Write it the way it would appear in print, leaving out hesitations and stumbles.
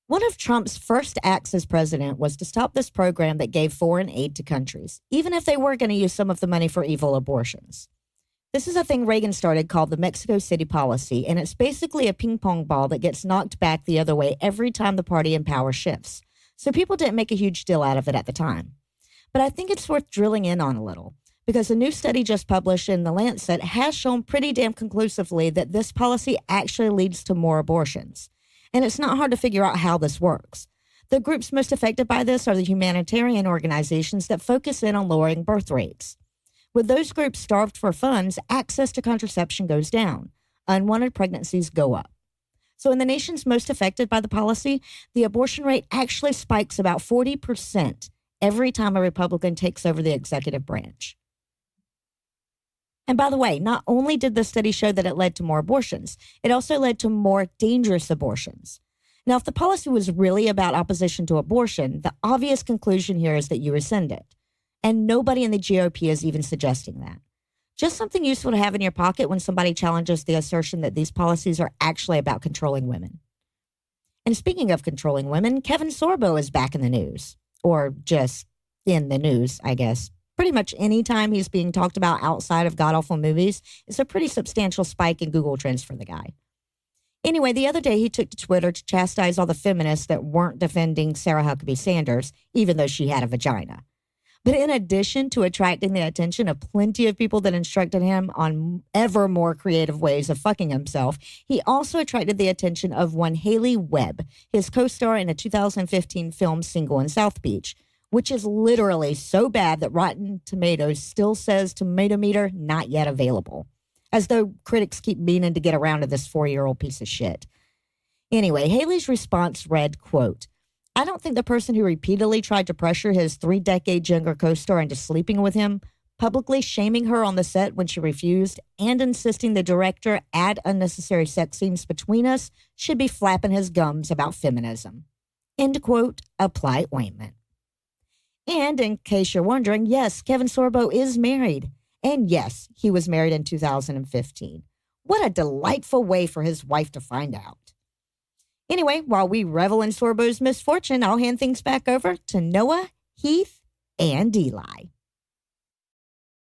One of Trump's first acts as president was to stop this program that gave foreign aid to countries, even if they were going to use some of the money for evil abortions. This is a thing Reagan started called the Mexico City policy, and it's basically a ping pong ball that gets knocked back the other way every time the party in power shifts. So people didn't make a huge deal out of it at the time. But I think it's worth drilling in on a little, because a new study just published in The Lancet has shown pretty damn conclusively that this policy actually leads to more abortions. And it's not hard to figure out how this works. The groups most affected by this are the humanitarian organizations that focus in on lowering birth rates. With those groups starved for funds, access to contraception goes down. Unwanted pregnancies go up. So in the nations most affected by the policy, the abortion rate actually spikes about 40% every time a Republican takes over the executive branch. And by the way, not only did the study show that it led to more abortions, it also led to more dangerous abortions. Now, if the policy was really about opposition to abortion, the obvious conclusion here is that you rescind it. And nobody in the GOP is even suggesting that. Just something useful to have in your pocket when somebody challenges the assertion that these policies are actually about controlling women. And speaking of controlling women, Kevin Sorbo is back in the news. Or just in the news, I guess. Pretty much any time he's being talked about outside of god-awful movies, it's a pretty substantial spike in Google Trends for the guy. Anyway, the other day he took to Twitter to chastise all the feminists that weren't defending Sarah Huckabee Sanders, even though she had a vagina. But in addition to attracting the attention of plenty of people that instructed him on ever more creative ways of fucking himself, he also attracted the attention of one Haley Webb, his co-star in a 2015 film Single in South Beach, which is literally so bad that Rotten Tomatoes still says tomato meter not yet available, as though critics keep meaning to get around to this 4-year-old piece of shit. Anyway, Haley's response read, quote, "I don't think the person who repeatedly tried to pressure his 3-decade younger co-star into sleeping with him, publicly shaming her on the set when she refused, and insisting the director add unnecessary sex scenes between us should be flapping his gums about feminism." End quote, apply ointment. And in case you're wondering, yes, Kevin Sorbo is married. And yes, he was married in 2015. What a delightful way for his wife to find out. Anyway, while we revel in Sorbo's misfortune, I'll hand things back over to Noah, Heath, and Eli.